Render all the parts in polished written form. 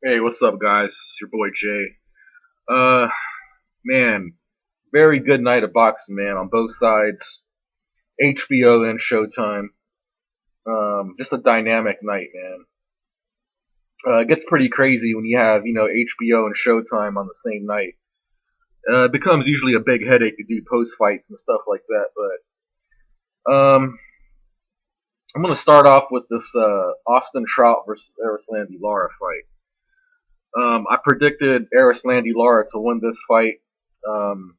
Hey, what's up, guys? It's your boy Jay. Uh, man, very good night of boxing, man, on both sides. HBO and Showtime. Just a dynamic night, man. It gets pretty crazy when you have, HBO and Showtime on the same night. It becomes usually a big headache to do post fights and stuff like that. But I'm gonna start off with this Austin Trout versus Erislandy Lara fight. I predicted Erislandy Lara to win this fight. Um,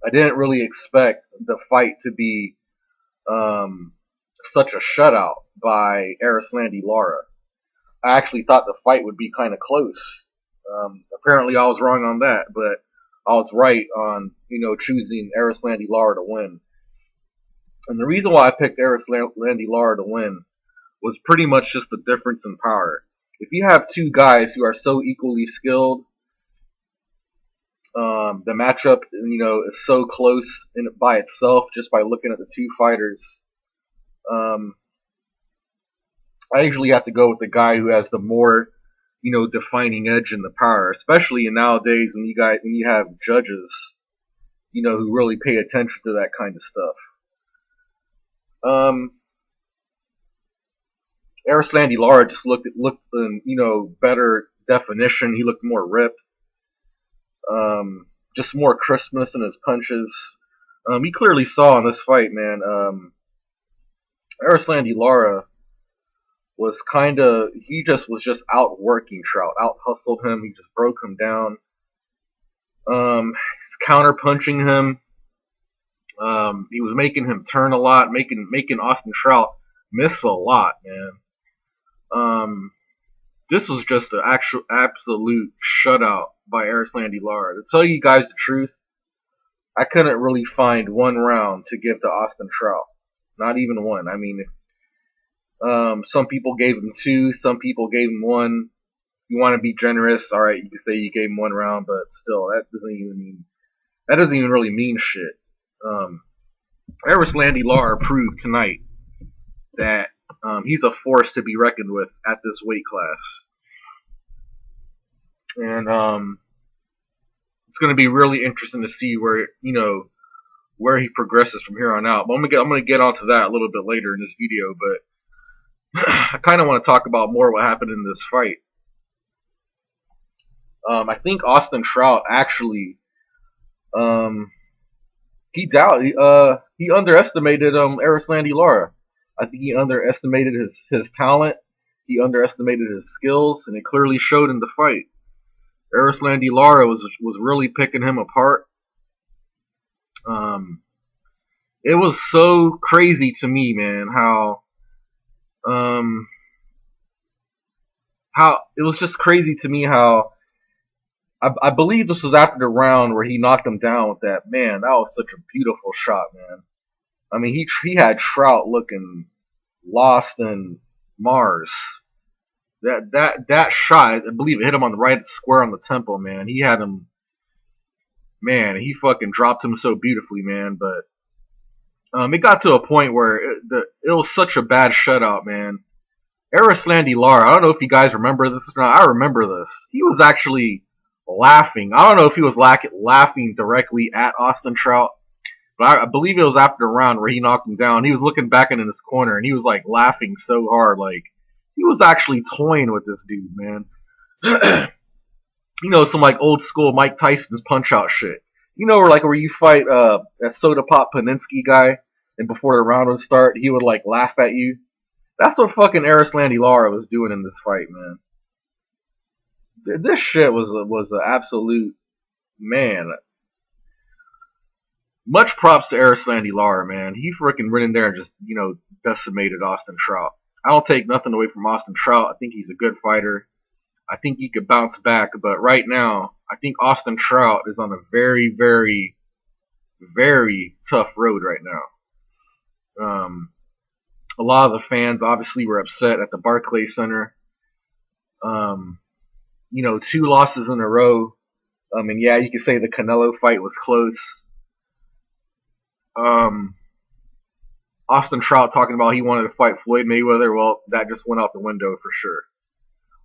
I didn't really expect the fight to be um, such a shutout by Erislandy Lara. I actually thought the fight would be kind of close. Apparently, I was wrong on that, but I was right on choosing Erislandy Lara to win. And the reason why I picked Erislandy Lara to win was pretty much just the difference in power. If you have two guys who are so equally skilled, the matchup, is so close by itself just by looking at the two fighters. Um, I usually have to go with the guy who has the more, defining edge in the power, especially in nowadays when you have judges, who really pay attention to that kind of stuff. Um, Erislandy Lara just looked in, better definition. He looked more ripped. Just more crispness in his punches. He clearly saw in this fight, man. Erislandy Lara was he just was just outworking Trout, out hustled him. He just broke him down. Counter punching him. He was making him turn a lot, making Austin Trout miss a lot, man. Um, this was just an actual absolute shutout by Erislandy Lara. To tell you guys the truth, I couldn't really find one round to give to Austin Trout. Not even one. I mean, some people gave him two, some people gave him one. You want to be generous, all right, you can say you gave him one round, but still, that doesn't even really mean shit. Um, Erislandy Lara proved tonight that he's a force to be reckoned with at this weight class, and it's going to be really interesting to see where he progresses from here on out. But I'm gonna get onto that a little bit later in this video, but I kind of want to talk about more what happened in this fight. I think Austin Trout actually um, he underestimated Erislandy Lara. I think he underestimated his talent. He underestimated his skills, and it clearly showed in the fight. Erislandy Lara was really picking him apart. Um, it was so crazy to me, man, um how it was just crazy to me how I believe this was after the round where he knocked him down with that. Man, that was such a beautiful shot, man. I mean, he had Trout looking lost in Mars. That shot, I believe it hit him on the right square on the temple, man. He had him, man. He fucking dropped him so beautifully, man. But it got to a point where it was such a bad shutout, man. Erislandy Lara, I don't know if you guys remember this or not. I remember this. He was actually laughing. I don't know if he was laughing directly at Austin Trout, but I believe it was after the round where he knocked him down. He was looking back in his corner and he was like laughing so hard, like he was actually toying with this dude, man. Some like old school Mike Tyson's punch out shit. Where you fight that soda pop Paninsky guy, and before the round would start, he would like laugh at you. That's what fucking Erislandy Lara was doing in this fight, man. This shit was an absolute, man. Much props to Erislandy Lara, man. He freaking went in there and just decimated Austin Trout. I don't take nothing away from Austin Trout. I think he's a good fighter. I think he could bounce back, but right now, I think Austin Trout is on a very, very, very tough road right now. A lot of the fans obviously were upset at the Barclays Center. Um, two losses in a row. And yeah, you could say the Canelo fight was close. Um, Austin Trout talking about he wanted to fight Floyd Mayweather. Well, that just went out the window for sure.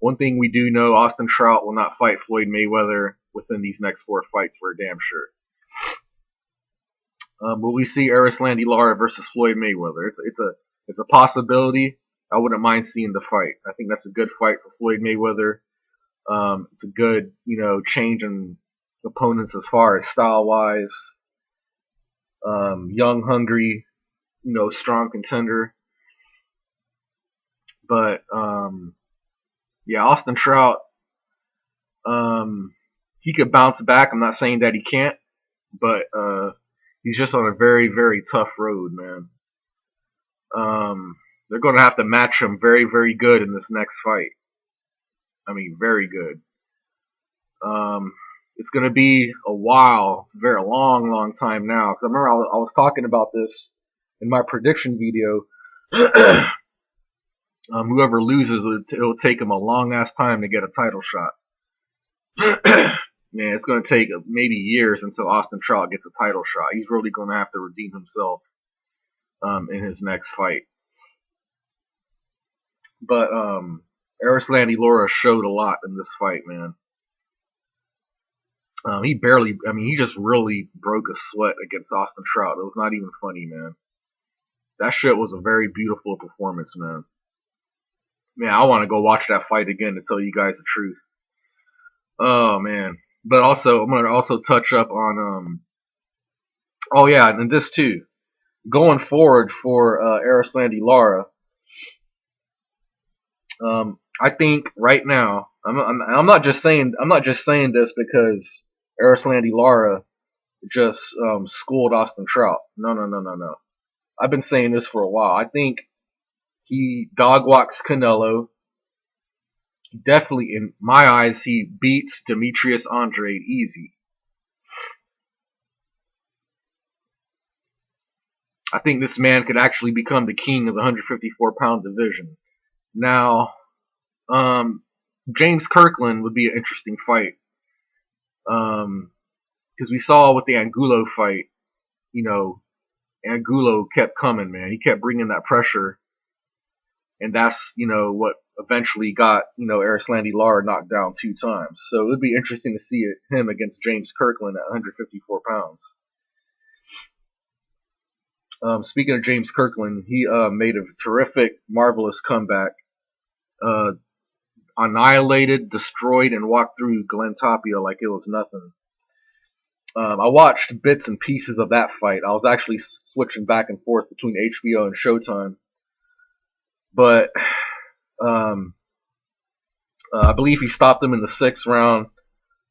One thing we do know, Austin Trout will not fight Floyd Mayweather within these next 4 fights for damn sure. Will we see Erislandy Lara versus Floyd Mayweather? It's a possibility. I wouldn't mind seeing the fight. I think that's a good fight for Floyd Mayweather. It's a good, change in opponents as far as style-wise. Young, hungry, strong contender. But yeah, Austin Trout, he could bounce back. I'm not saying that he can't, but he's just on a very, very tough road, man. They're going to have to match him very, very good in this next fight. I mean, very good. It's going to be a while, very long, long time now. Because I remember I was talking about this in my prediction video. Whoever loses, it'll take him a long ass time to get a title shot. Man, it's going to take maybe years until Austin Trout gets a title shot. He's really going to have to redeem himself in his next fight. But Erislandy Lara showed a lot in this fight, man. He just really broke a sweat against Austin Trout. It was not even funny, man. That shit was a very beautiful performance, man. Man, I want to go watch that fight again to tell you guys the truth. Oh, man. But also, I'm going to also touch up on, oh yeah, and this too. Going forward for Erislandy Lara, I think right now, I'm not just saying this because Erislandy Lara just schooled Austin Trout. No. I've been saying this for a while. I think he dog walks Canelo. Definitely, in my eyes, he beats Demetrius Andrade easy. I think this man could actually become the king of the 154-pound division. Now, James Kirkland would be an interesting fight. Because we saw with the Angulo fight, Angulo kept coming, man. He kept bringing that pressure. And that's, what eventually got, Erislandy Lara knocked down 2 times. So it would be interesting to see him against James Kirkland at 154 pounds. Speaking of James Kirkland, he made a terrific, marvelous comeback. Annihilated, destroyed, and walked through Glenn Tapia like it was nothing. I watched bits and pieces of that fight. I was actually switching back and forth between HBO and Showtime. But I believe he stopped him in the 6th round.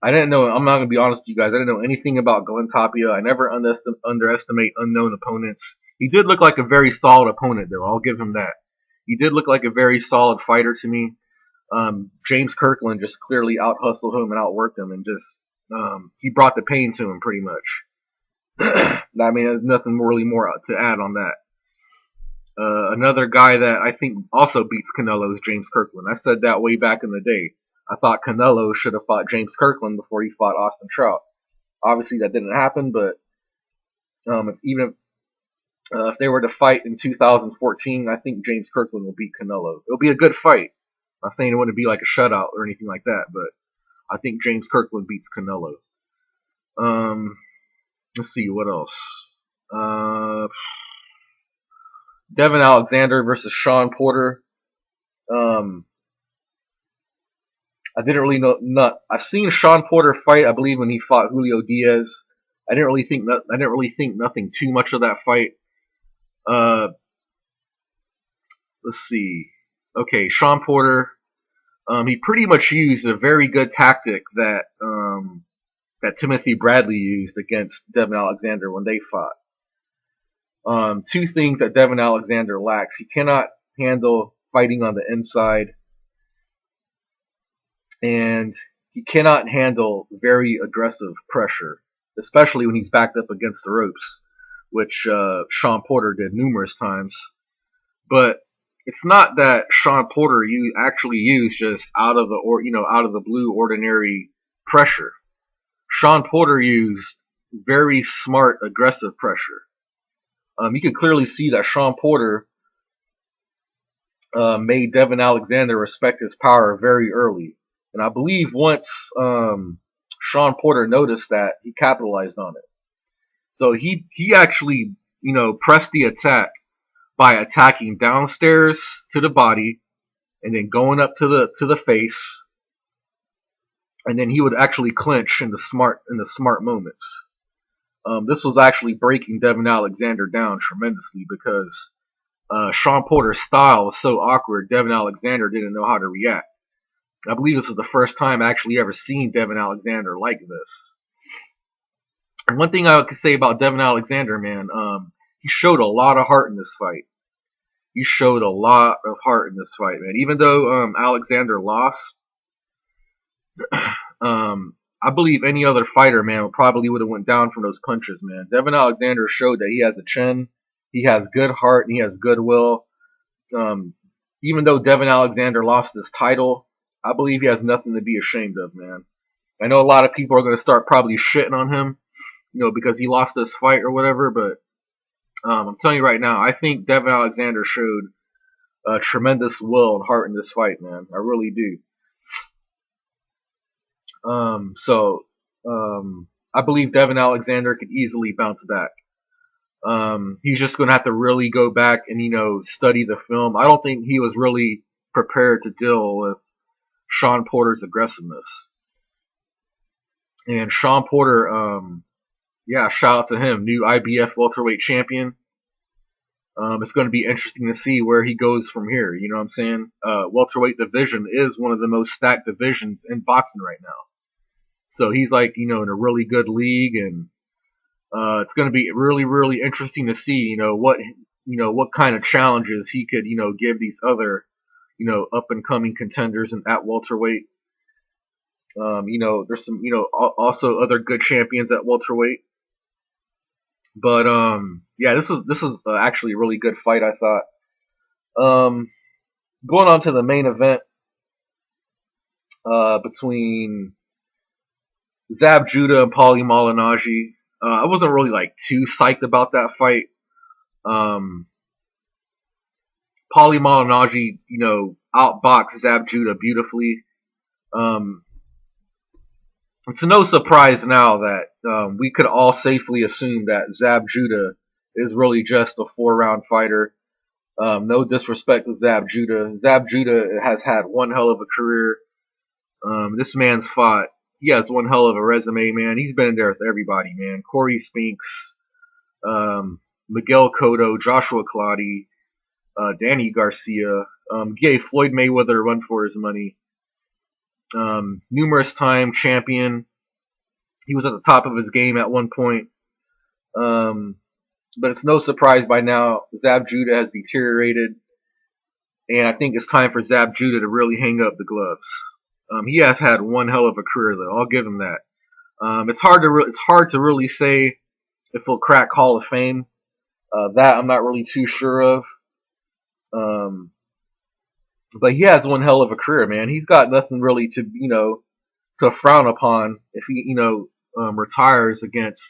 I didn't know, I'm not going to be honest with you guys, I didn't know anything about Glenn Tapia. I never underestimate unknown opponents. He did look like a very solid opponent, though. I'll give him that. He did look like a very solid fighter to me. James Kirkland just clearly out-hustled him and outworked him, and just he brought the pain to him pretty much. I mean, there's nothing really more to add on that. Another guy that I think also beats Canelo is James Kirkland. I said that way back in the day. I thought Canelo should have fought James Kirkland before he fought Austin Trout. Obviously, that didn't happen, but if they were to fight in 2014, I think James Kirkland will beat Canelo. It'll be a good fight. I'm not saying it wouldn't be like a shutout or anything like that, but I think James Kirkland beats Canelo. Let's see, what else? Devin Alexander versus Sean Porter. I didn't really know. I've seen Sean Porter fight. I believe when he fought Julio Diaz. I didn't really think nothing too much of that fight. Let's see. Okay, Sean Porter. He pretty much used a very good tactic that Timothy Bradley used against Devin Alexander when they fought. 2 things that Devin Alexander lacks. He cannot handle fighting on the inside, and he cannot handle very aggressive pressure, especially when he's backed up against the ropes, which Sean Porter did numerous times. But it's not that Sean Porter actually used just out of the blue ordinary pressure. Sean Porter used very smart aggressive pressure. You can clearly see that Sean Porter made Devin Alexander respect his power very early. And I believe once Sean Porter noticed that, he capitalized on it. So he actually, pressed the attack by attacking downstairs to the body and then going up to the face, and then he would actually clinch in the smart moments. This was actually breaking Devin Alexander down tremendously because Sean Porter's style was so awkward. Devin Alexander didn't know how to react. I believe this was the first time I actually ever seen Devin Alexander like this. And one thing I could say about Devin Alexander, man, he showed a lot of heart in this fight. He showed a lot of heart in this fight, man. Even though Alexander lost, I believe any other fighter, man, probably would have went down from those punches, man. Devin Alexander showed that he has a chin, he has good heart, and he has goodwill. Even though Devin Alexander lost his title, I believe he has nothing to be ashamed of, man. I know a lot of people are going to start probably shitting on him, because he lost this fight or whatever, but I'm telling you right now, I think Devin Alexander showed tremendous will and heart in this fight, man. I really do. I believe Devin Alexander could easily bounce back. He's just going to have to really go back and, study the film. I don't think he was really prepared to deal with Sean Porter's aggressiveness. And Sean Porter, shout out to him, new IBF welterweight champion. It's going to be interesting to see where he goes from here. You know what I'm saying? Welterweight division is one of the most stacked divisions in boxing right now. So he's like, in a really good league, and it's going to be really, really interesting to see, what kind of challenges he could, give these other, up and coming contenders at welterweight. There's some, also other good champions at welterweight. But this is actually a really good fight, I thought. Going on to the main event between Zab Judah and Paulie Malignaggi. I wasn't really too psyched about that fight. Paulie Malignaggi, outboxed Zab Judah beautifully. It's no surprise now that we could all safely assume that Zab Judah is really just a 4-round fighter. No disrespect to Zab Judah. Zab Judah has had one hell of a career. This man's fought. He has one hell of a resume, man. He's been in there with everybody, man. Corey Spinks, Miguel Cotto, Joshua Clottey, Danny Garcia. Gave Floyd Mayweather a run for his money. Numerous time champion. He was at the top of his game at one point. But it's no surprise by now, Zab Judah has deteriorated. And I think it's time for Zab Judah to really hang up the gloves. He has had one hell of a career, though. I'll give him that. It's hard to really say if he'll crack Hall of Fame. That I'm not really too sure of. But he has one hell of a career, man. He's got nothing really to to frown upon if he retires against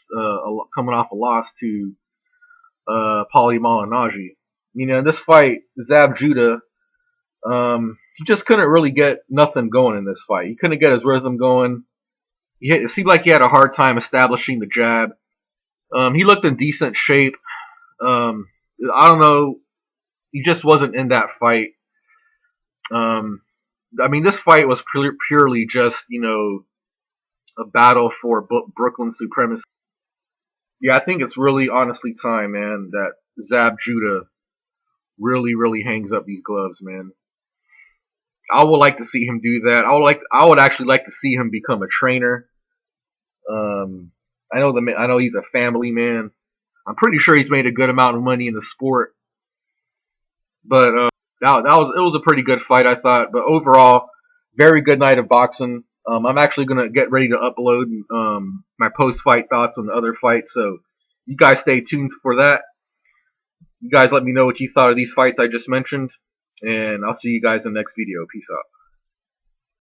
coming off a loss to Paulie Malignaggi. In this fight, Zab Judah, he just couldn't really get nothing going in this fight. He couldn't get his rhythm going. It seemed like he had a hard time establishing the jab. He looked in decent shape. I don't know. He just wasn't in that fight. This fight was purely just, a battle for Brooklyn supremacy. Yeah, I think it's really honestly time, man, that Zab Judah really, really hangs up these gloves, man. I would like to see him do that. I would actually like to see him become a trainer. I know he's a family man. I'm pretty sure he's made a good amount of money in the sport. But it was a pretty good fight, I thought. But overall, very good night of boxing. I'm actually gonna get ready to upload my post-fight thoughts on the other fights. So you guys stay tuned for that. You guys let me know what you thought of these fights I just mentioned. And I'll see you guys in the next video. Peace out.